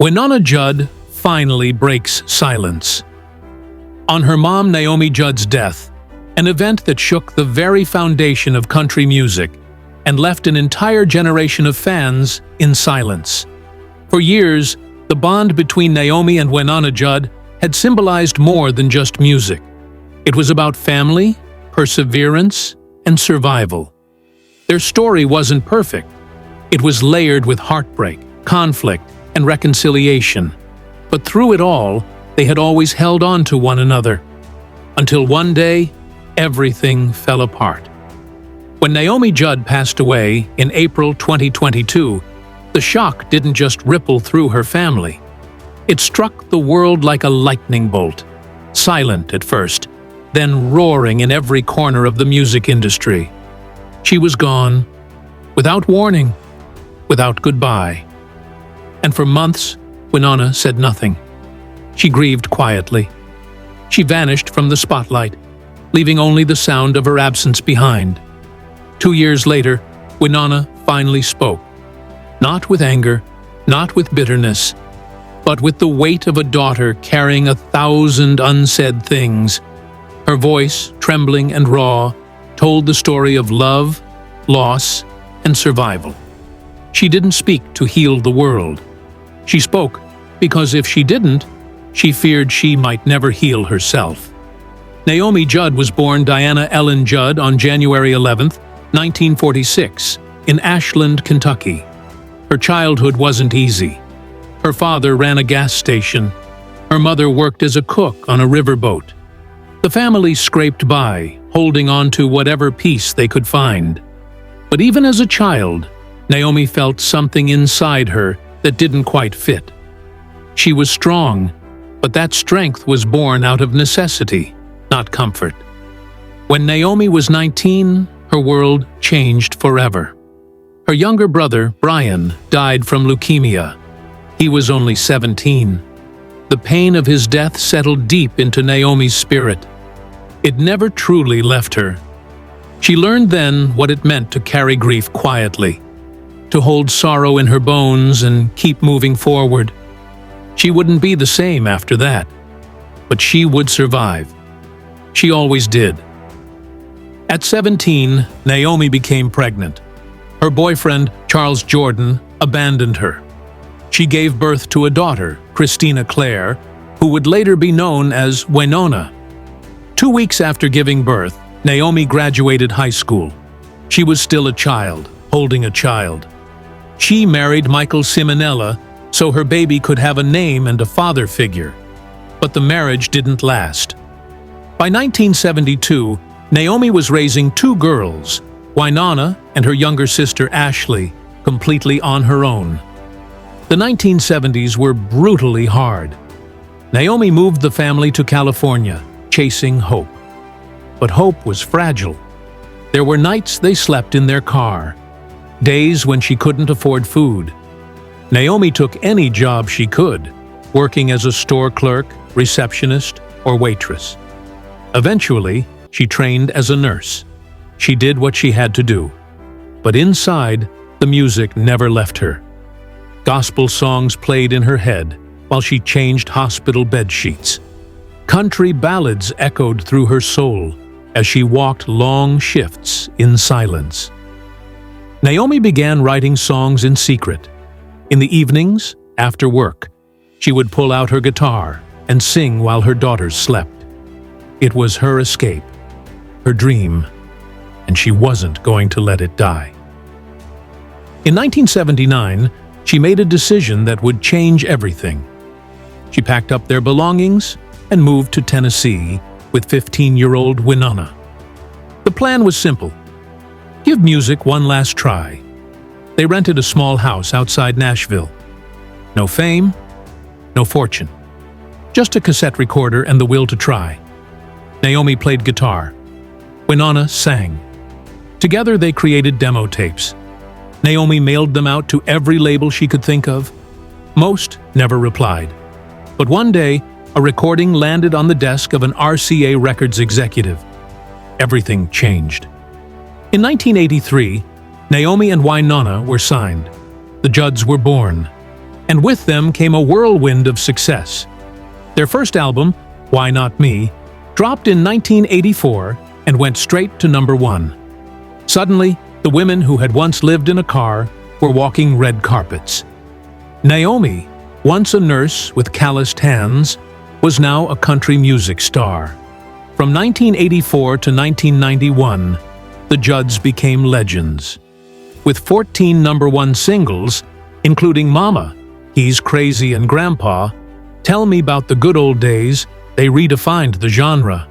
Wynonna Judd finally breaks silence. On her mom Naomi Judd's death, an event that shook the very foundation of country music and left an entire generation of fans in silence. For years, the bond between Naomi and Wynonna Judd had symbolized more than just music. It was about family, perseverance, and survival. Their story wasn't perfect. It was layered with heartbreak, conflict, and reconciliation. But through it all, they had always held on to one another. Until one day, everything fell apart. When Naomi Judd passed away in April 2022, the shock didn't just ripple through her family. It struck the world like a lightning bolt, silent at first, then roaring in every corner of the music industry. She was gone, without warning, without goodbye. And for months, Wynonna said nothing. She grieved quietly. She vanished from the spotlight, leaving only the sound of her absence behind. 2 years later, Wynonna finally spoke. Not with anger, not with bitterness, but with the weight of a daughter carrying 1,000 unsaid things. Her voice, trembling and raw, told the story of love, loss, and survival. She didn't speak to heal the world. She spoke because if she didn't, she feared she might never heal herself. Naomi Judd was born Diana Ellen Judd on January 11, 1946, in Ashland, Kentucky. Her childhood wasn't easy. Her father ran a gas station. Her mother worked as a cook on a riverboat. The family scraped by, holding on to whatever peace they could find. But even as a child, Naomi felt something inside her that didn't quite fit. She was strong, but that strength was born out of necessity, not comfort. When Naomi was 19, her world changed forever. Her younger brother, Brian, died from leukemia. He was only 17. The pain of his death settled deep into Naomi's spirit. It never truly left her. She learned then what it meant to carry grief quietly, to hold sorrow in her bones and keep moving forward. She wouldn't be the same after that, but she would survive. She always did. At 17, Naomi became pregnant. Her boyfriend, Charles Jordan, abandoned her. She gave birth to a daughter, Christina Claire, who would later be known as Wynonna. 2 weeks after giving birth, Naomi graduated high school. She was still a child, holding a child. She married Michael Simonella so her baby could have a name and a father figure. But the marriage didn't last. By 1972, Naomi was raising 2 girls, Wynonna and her younger sister Ashley, completely on her own. The 1970s were brutally hard. Naomi moved the family to California, chasing hope. But hope was fragile. There were nights they slept in their car, days when she couldn't afford food. Naomi took any job she could, working as a store clerk, receptionist, or waitress. Eventually, she trained as a nurse. She did what she had to do. But inside, the music never left her. Gospel songs played in her head while she changed hospital bed sheets. Country ballads echoed through her soul as she walked long shifts in silence. Naomi began writing songs in secret. In the evenings, after work, she would pull out her guitar and sing while her daughters slept. It was her escape, her dream, and she wasn't going to let it die. In 1979, she made a decision that would change everything. She packed up their belongings and moved to Tennessee with 15-year-old Wynonna. The plan was simple: give music one last try. They rented a small house outside Nashville. No fame, no fortune. Just a cassette recorder and the will to try. Naomi played guitar. Wynonna sang. Together they created demo tapes. Naomi mailed them out to every label she could think of. Most never replied. But one day, a recording landed on the desk of an RCA Records executive. Everything changed. In 1983, Naomi and Wynonna were signed. The Judds were born. and with them came a whirlwind of success. Their first album, Why Not Me, dropped in 1984 and went straight to #1. Suddenly, the women who had once lived in a car were walking red carpets. Naomi, once a nurse with calloused hands, was now a country music star. From 1984 to 1991, the Judds became legends. With 14 #1 singles, including Mama, He's Crazy and Grandpa, Tell Me About the Good Old Days, they redefined the genre.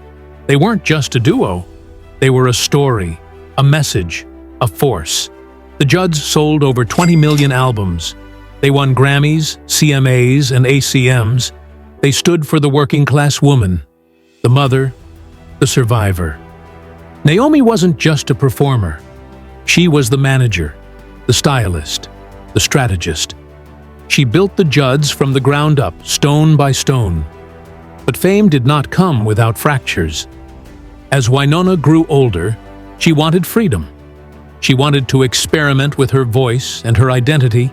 They weren't just a duo. They were a story, a message, a force. The Judds sold over 20 million albums. They won Grammys, CMAs, and ACMs. They stood for the working-class woman, the mother, the survivor. Naomi wasn't just a performer. She was the manager, the stylist, the strategist. She built the Judds from the ground up, stone by stone. But fame did not come without fractures. As Wynonna grew older, she wanted freedom. She wanted to experiment with her voice and her identity,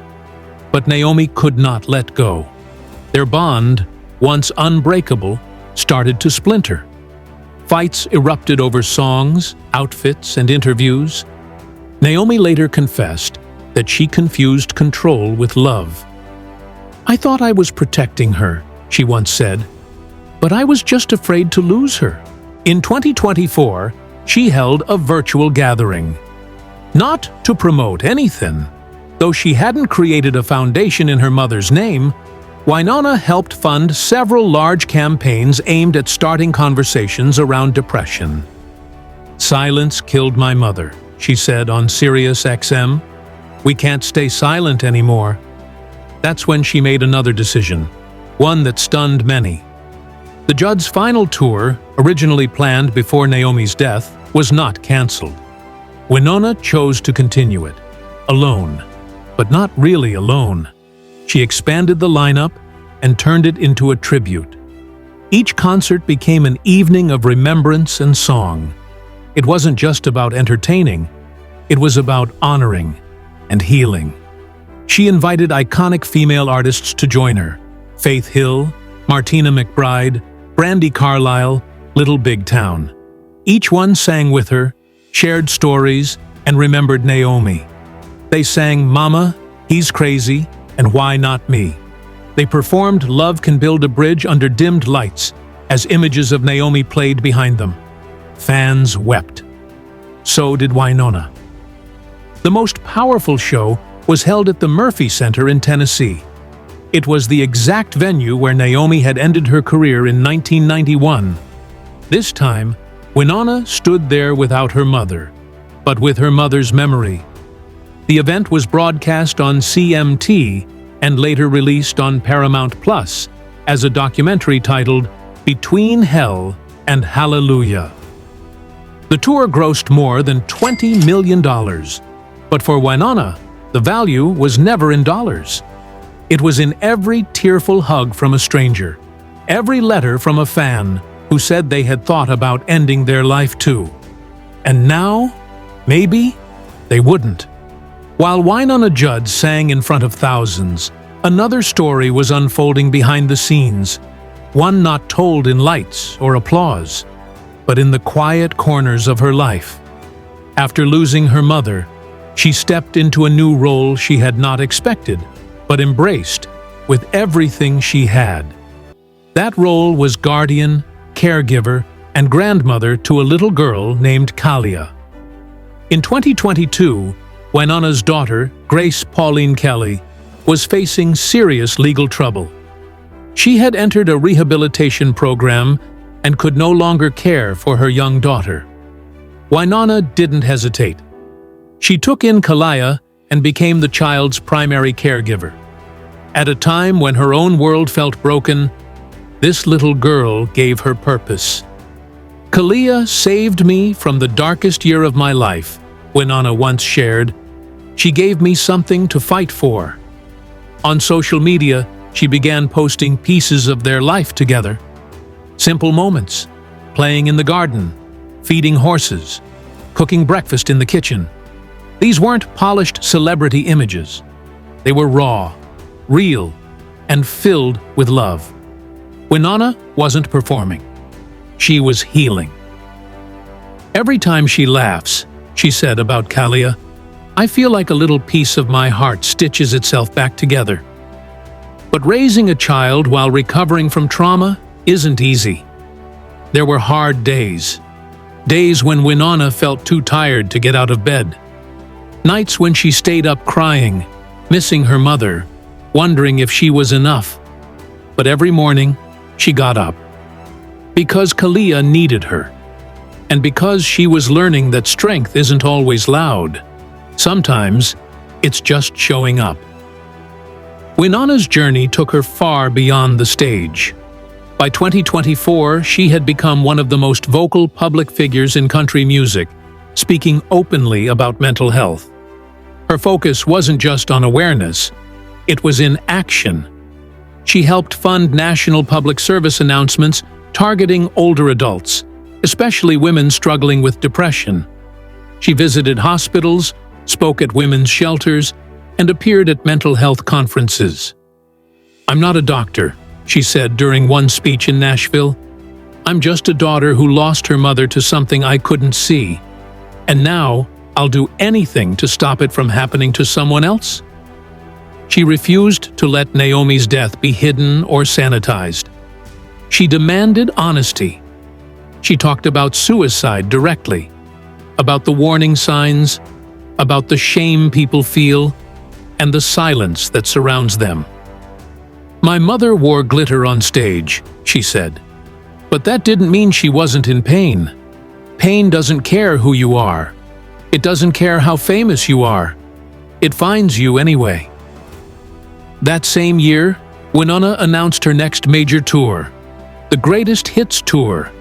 but Naomi could not let go. Their bond, once unbreakable, started to splinter. Fights erupted over songs, outfits, and interviews. Naomi later confessed that she confused control with love. "I thought I was protecting her," she once said, "but I was just afraid to lose her." In 2024, she held a virtual gathering. Not to promote anything. Though she hadn't created a foundation in her mother's name, Wynonna helped fund several large campaigns aimed at starting conversations around depression. "Silence killed my mother," she said on Sirius XM. "We can't stay silent anymore." That's when she made another decision, one that stunned many. The Judds' final tour, originally planned before Naomi's death, was not cancelled. Wynonna chose to continue it, alone, but not really alone. She expanded the lineup and turned it into a tribute. Each concert became an evening of remembrance and song. It wasn't just about entertaining, it was about honoring and healing. She invited iconic female artists to join her: Faith Hill, Martina McBride, Brandi Carlile, Little Big Town. Each one sang with her, shared stories, and remembered Naomi. They sang Mama, He's Crazy, and Why Not Me. They performed Love Can Build a Bridge under dimmed lights as images of Naomi played behind them. Fans wept. So did Wynonna. The most powerful show was held at the Murphy Center in Tennessee. It was the exact venue where Naomi had ended her career in 1991. This time, Wynonna stood there without her mother, but with her mother's memory. The event was broadcast on CMT and later released on Paramount Plus as a documentary titled Between Hell and Hallelujah. The tour grossed more than $20 million, but for Wynonna, the value was never in dollars. It was in every tearful hug from a stranger, every letter from a fan who said they had thought about ending their life too. And now, maybe, they wouldn't. While Wynonna Judd sang in front of thousands, another story was unfolding behind the scenes, one not told in lights or applause, but in the quiet corners of her life. After losing her mother, she stepped into a new role she had not expected, but embraced with everything she had. That role was guardian, caregiver, and grandmother to a little girl named Kalia. In 2022, Wynonna's daughter, Grace Pauline Kelly, was facing serious legal trouble. She had entered a rehabilitation program and could no longer care for her young daughter. Wynonna didn't hesitate. She took in Kalia and became the child's primary caregiver. At a time when her own world felt broken, this little girl gave her purpose. "Kalia saved me from the darkest year of my life," Wynonna once shared. "She gave me something to fight for." On social media, she began posting pieces of their life together. Simple moments: playing in the garden, feeding horses, cooking breakfast in the kitchen. These weren't polished celebrity images. They were raw, real, and filled with love. Wynonna wasn't performing. She was healing. Every time she laughs, she said about Kalia, I feel like a little piece of my heart stitches itself back together. But raising a child while recovering from trauma isn't easy. There were hard days. Days when Wynonna felt too tired to get out of bed. Nights when she stayed up crying, missing her mother, wondering if she was enough. But every morning, she got up. Because Kalia needed her. And because she was learning that strength isn't always loud. Sometimes, it's just showing up. Wynonna's journey took her far beyond the stage. By 2024, she had become one of the most vocal public figures in country music, speaking openly about mental health. Her focus wasn't just on awareness, it was in action. She helped fund national public service announcements targeting older adults, especially women struggling with depression. She visited hospitals, spoke at women's shelters, and appeared at mental health conferences. I'm not a doctor, she said during one speech in Nashville. I'm just a daughter who lost her mother to something I couldn't see. And now, I'll do anything to stop it from happening to someone else. She refused to let Naomi's death be hidden or sanitized. She demanded honesty. She talked about suicide directly, about the warning signs, about the shame people feel, and the silence that surrounds them. My mother wore glitter on stage, she said. But that didn't mean she wasn't in pain. Pain doesn't care who you are. It doesn't care how famous you are. It finds you anyway. That same year, Wynonna announced her next major tour, the Greatest Hits Tour.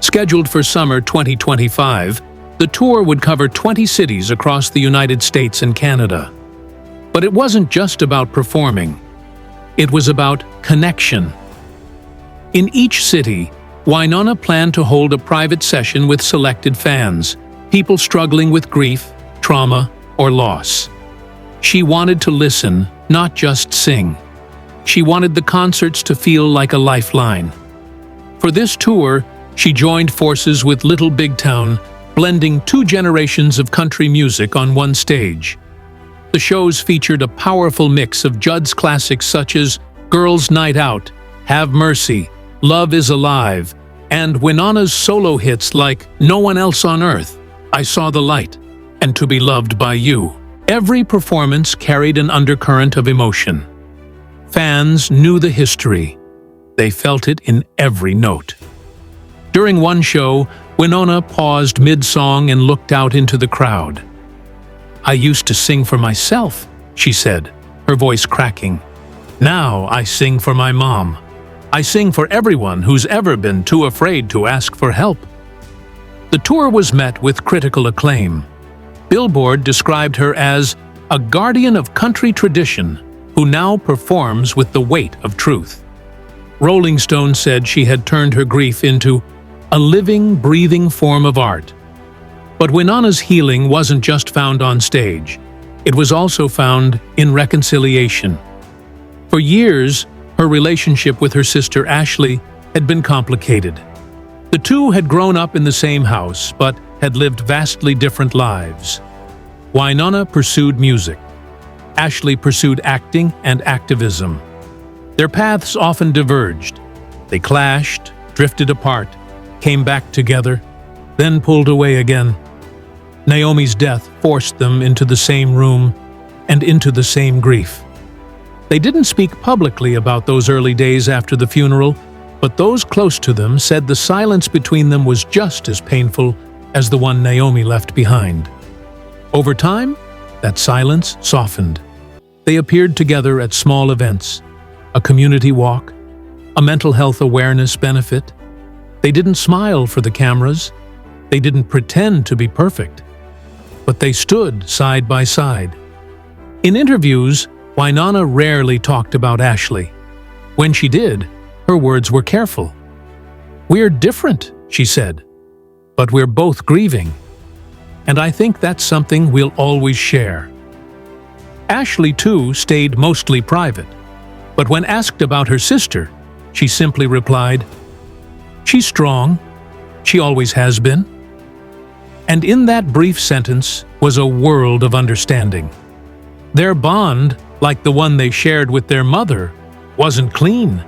Scheduled for summer 2025, the tour would cover 20 cities across the United States and Canada. But it wasn't just about performing. It was about connection. In each city, Wynonna planned to hold a private session with selected fans, people struggling with grief, trauma, or loss. She wanted to listen, not just sing. She wanted the concerts to feel like a lifeline. For this tour, she joined forces with Little Big Town, blending two generations of country music on one stage. The shows featured a powerful mix of Judds classics such as Girls' Night Out, Have Mercy, Love is Alive, and Wynonna's solo hits like No One Else on Earth, I Saw the Light, and To Be Loved by You. Every performance carried an undercurrent of emotion. Fans knew the history. They felt it in every note. During one show, Wynonna paused mid-song and looked out into the crowd. I used to sing for myself, she said, her voice cracking. Now I sing for my mom. I sing for everyone who's ever been too afraid to ask for help. The tour was met with critical acclaim. Billboard described her as a guardian of country tradition who now performs with the weight of truth. Rolling Stone said she had turned her grief into a living, breathing form of art. But Wynonna's healing wasn't just found on stage. It was also found in reconciliation. For years, her relationship with her sister Ashley had been complicated. The two had grown up in the same house, but had lived vastly different lives. Wynonna pursued music. Ashley pursued acting and activism. Their paths often diverged. They clashed, drifted apart, came back together, then pulled away again. Naomi's death forced them into the same room and into the same grief. They didn't speak publicly about those early days after the funeral, but those close to them said the silence between them was just as painful as the one Naomi left behind. Over time, that silence softened. They appeared together at small events, a community walk, a mental health awareness benefit. They didn't smile for the cameras. They didn't pretend to be perfect. But they stood side by side. In interviews, Wynonna rarely talked about Ashley. When she did, her words were careful. We're different, she said, but we're both grieving. And I think that's something we'll always share. Ashley, too, stayed mostly private. But when asked about her sister, she simply replied, "She's strong. She always has been." And in that brief sentence was a world of understanding. Their bond, like the one they shared with their mother, wasn't clean.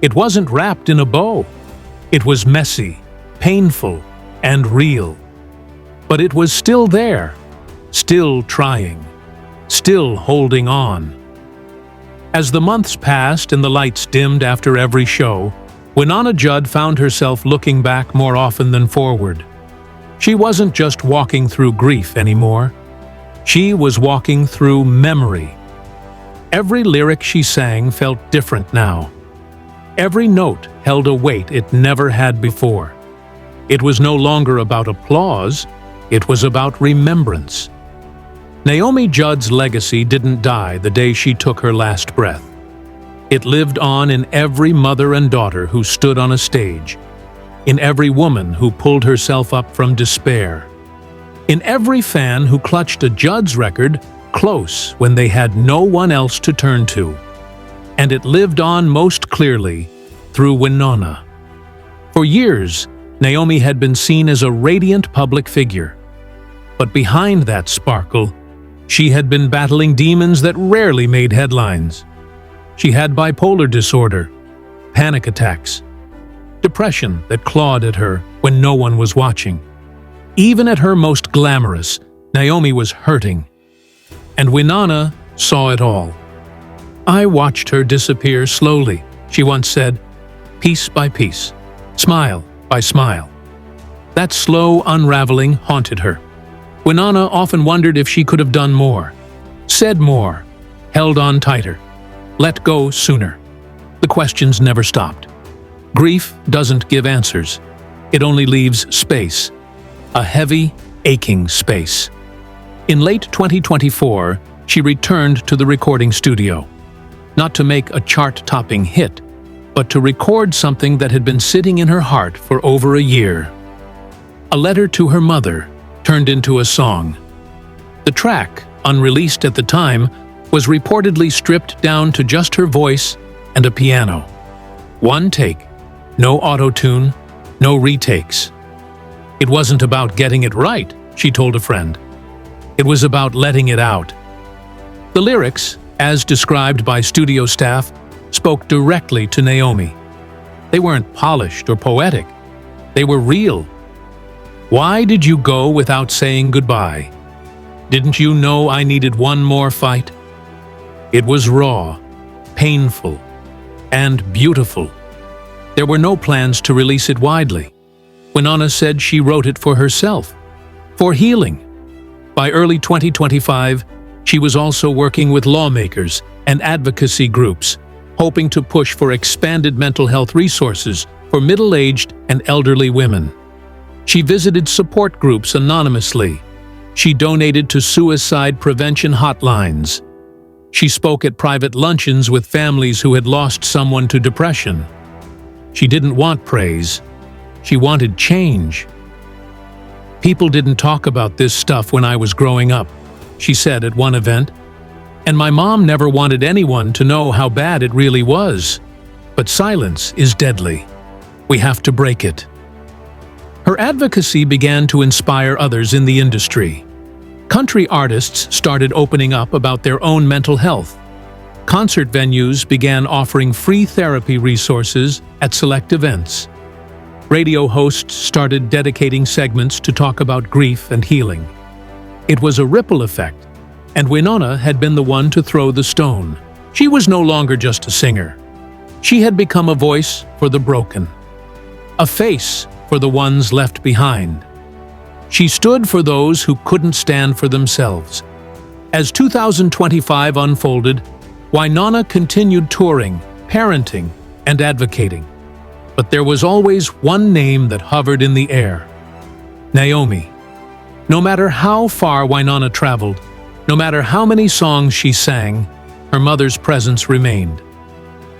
It wasn't wrapped in a bow. It was messy, painful, and real. But it was still there, still trying, still holding on. As the months passed and the lights dimmed after every show, Wynonna Judd found herself looking back more often than forward. She wasn't just walking through grief anymore. She was walking through memory. Every lyric she sang felt different now. Every note held a weight it never had before. It was no longer about applause, it was about remembrance. Naomi Judd's legacy didn't die the day she took her last breath. It lived on in every mother and daughter who stood on a stage, in every woman who pulled herself up from despair, in every fan who clutched a Judds record close when they had no one else to turn to. And it lived on most clearly through Wynonna. For years, Naomi had been seen as a radiant public figure. But behind that sparkle, she had been battling demons that rarely made headlines. She had bipolar disorder, panic attacks, depression that clawed at her when no one was watching. Even at her most glamorous, Naomi was hurting. And Wynonna saw it all. "I watched her disappear slowly," she once said, "piece by piece, smile by smile." That slow unraveling haunted her. Wynonna often wondered if she could have done more, said more, held on tighter, let go sooner. The questions never stopped. Grief doesn't give answers. It only leaves space, a heavy, aching space. In late 2024, she returned to the recording studio, not to make a chart-topping hit, but to record something that had been sitting in her heart for over a year. A letter to her mother turned into a song. The track, unreleased at the time, was reportedly stripped down to just her voice and a piano. One take, no auto-tune, no retakes. It wasn't about getting it right, she told a friend. It was about letting it out. The lyrics, as described by studio staff, spoke directly to Naomi. They weren't polished or poetic. They were real. "Why did you go without saying goodbye? Didn't you know I needed one more fight?" It was raw, painful, and beautiful. There were no plans to release it widely. Wynonna said she wrote it for herself, for healing. By early 2025, she was also working with lawmakers and advocacy groups, hoping to push for expanded mental health resources for middle-aged and elderly women. She visited support groups anonymously. She donated to suicide prevention hotlines. She spoke at private luncheons with families who had lost someone to depression. She didn't want praise. She wanted change. "People didn't talk about this stuff when I was growing up," she said at one event. "And my mom never wanted anyone to know how bad it really was. But silence is deadly. We have to break it." Her advocacy began to inspire others in the industry. Country artists started opening up about their own mental health. Concert venues began offering free therapy resources at select events. Radio hosts started dedicating segments to talk about grief and healing. It was a ripple effect, and Wynonna had been the one to throw the stone. She was no longer just a singer. She had become a voice for the broken, a face for the ones left behind. She stood for those who couldn't stand for themselves. As 2025 unfolded, Wynonna continued touring, parenting, and advocating. But there was always one name that hovered in the air: Naomi. No matter how far Wynonna traveled, no matter how many songs she sang, her mother's presence remained.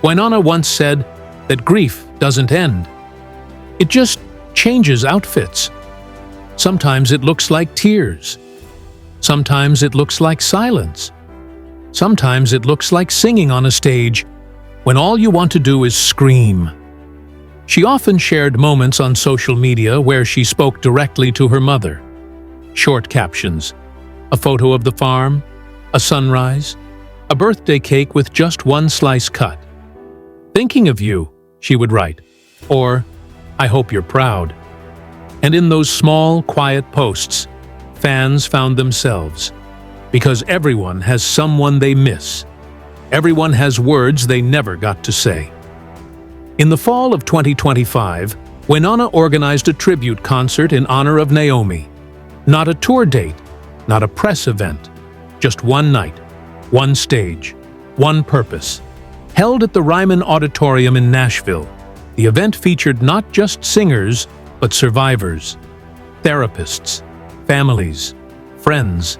Wynonna once said that grief doesn't end. It just changes outfits. Sometimes it looks like tears. Sometimes it looks like silence. Sometimes it looks like singing on a stage when all you want to do is scream. She often shared moments on social media where she spoke directly to her mother. Short captions, a photo of the farm, a sunrise, a birthday cake with just one slice cut. "Thinking of you," she would write, or "I hope you're proud." And in those small, quiet posts, fans found themselves. Because everyone has someone they miss. Everyone has words they never got to say. In the fall of 2025, Wynonna organized a tribute concert in honor of Naomi. Not a tour date, not a press event, just one night, one stage, one purpose. Held at the Ryman Auditorium in Nashville, the event featured not just singers, but survivors, therapists, families, friends.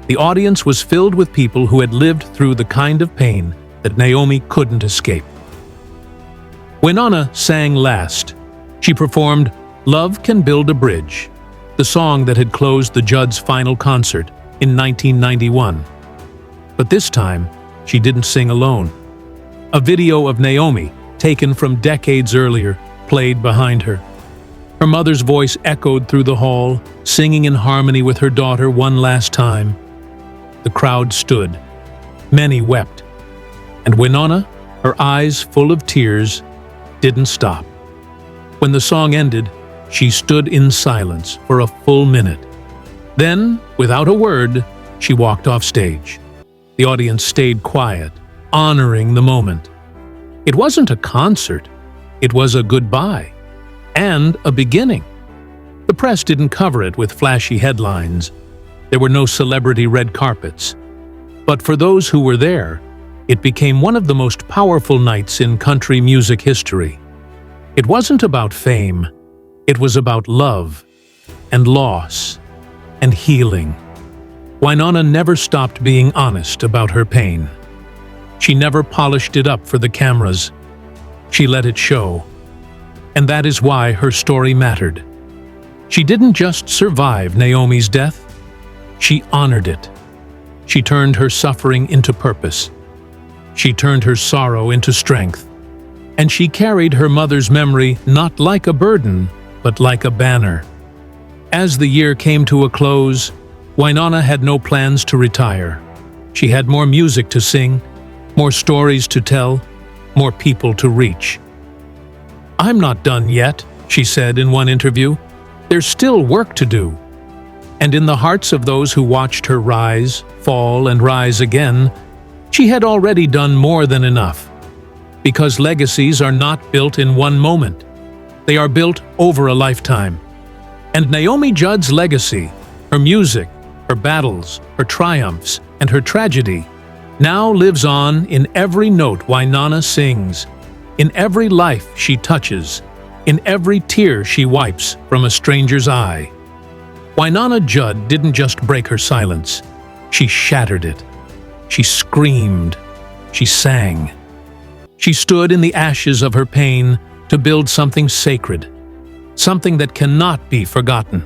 The audience was filled with people who had lived through the kind of pain that Naomi couldn't escape. Wynonna sang last. She performed "Love Can Build a Bridge," the song that had closed the Judds' final concert in 1991. But this time, she didn't sing alone. A video of Naomi, taken from decades earlier, played behind her. Her mother's voice echoed through the hall, singing in harmony with her daughter one last time. The crowd stood. Many wept. And Wynonna, her eyes full of tears, didn't stop. When the song ended, she stood in silence for a full minute. Then, without a word, she walked off stage. The audience stayed quiet, honoring the moment. It wasn't a concert. It was a goodbye. And a beginning. The press didn't cover it with flashy headlines. There were no celebrity red carpets. But for those who were there, it became one of the most powerful nights in country music history. It wasn't about fame. It was about love, and loss, and healing. Wynonna never stopped being honest about her pain. She never polished it up for the cameras. She let it show. And that is why her story mattered. She didn't just survive Naomi's death. She honored it. She turned her suffering into purpose. She turned her sorrow into strength. And she carried her mother's memory not like a burden, but like a banner. As the year came to a close, Wynonna had no plans to retire. She had more music to sing, more stories to tell, more people to reach. "I'm not done yet," she said in one interview. "There's still work to do." And in the hearts of those who watched her rise, fall, and rise again, she had already done more than enough. Because legacies are not built in one moment. They are built over a lifetime. And Naomi Judd's legacy, her music, her battles, her triumphs, and her tragedy, now lives on in every note Wynonna sings, in every life she touches, in every tear she wipes from a stranger's eye. Wynonna Judd didn't just break her silence. She shattered it. She screamed. She sang. She stood in the ashes of her pain to build something sacred, something that cannot be forgotten.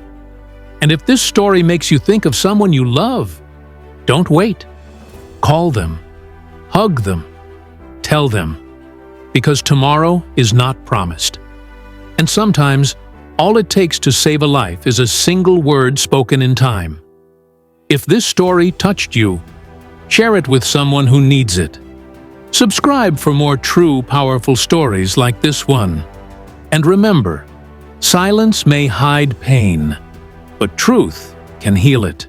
And if this story makes you think of someone you love, don't wait. Call them. Hug them. Tell them. Because tomorrow is not promised. And sometimes, all it takes to save a life is a single word spoken in time. If this story touched you, share it with someone who needs it. Subscribe for more true, powerful stories like this one. And remember, silence may hide pain, but truth can heal it.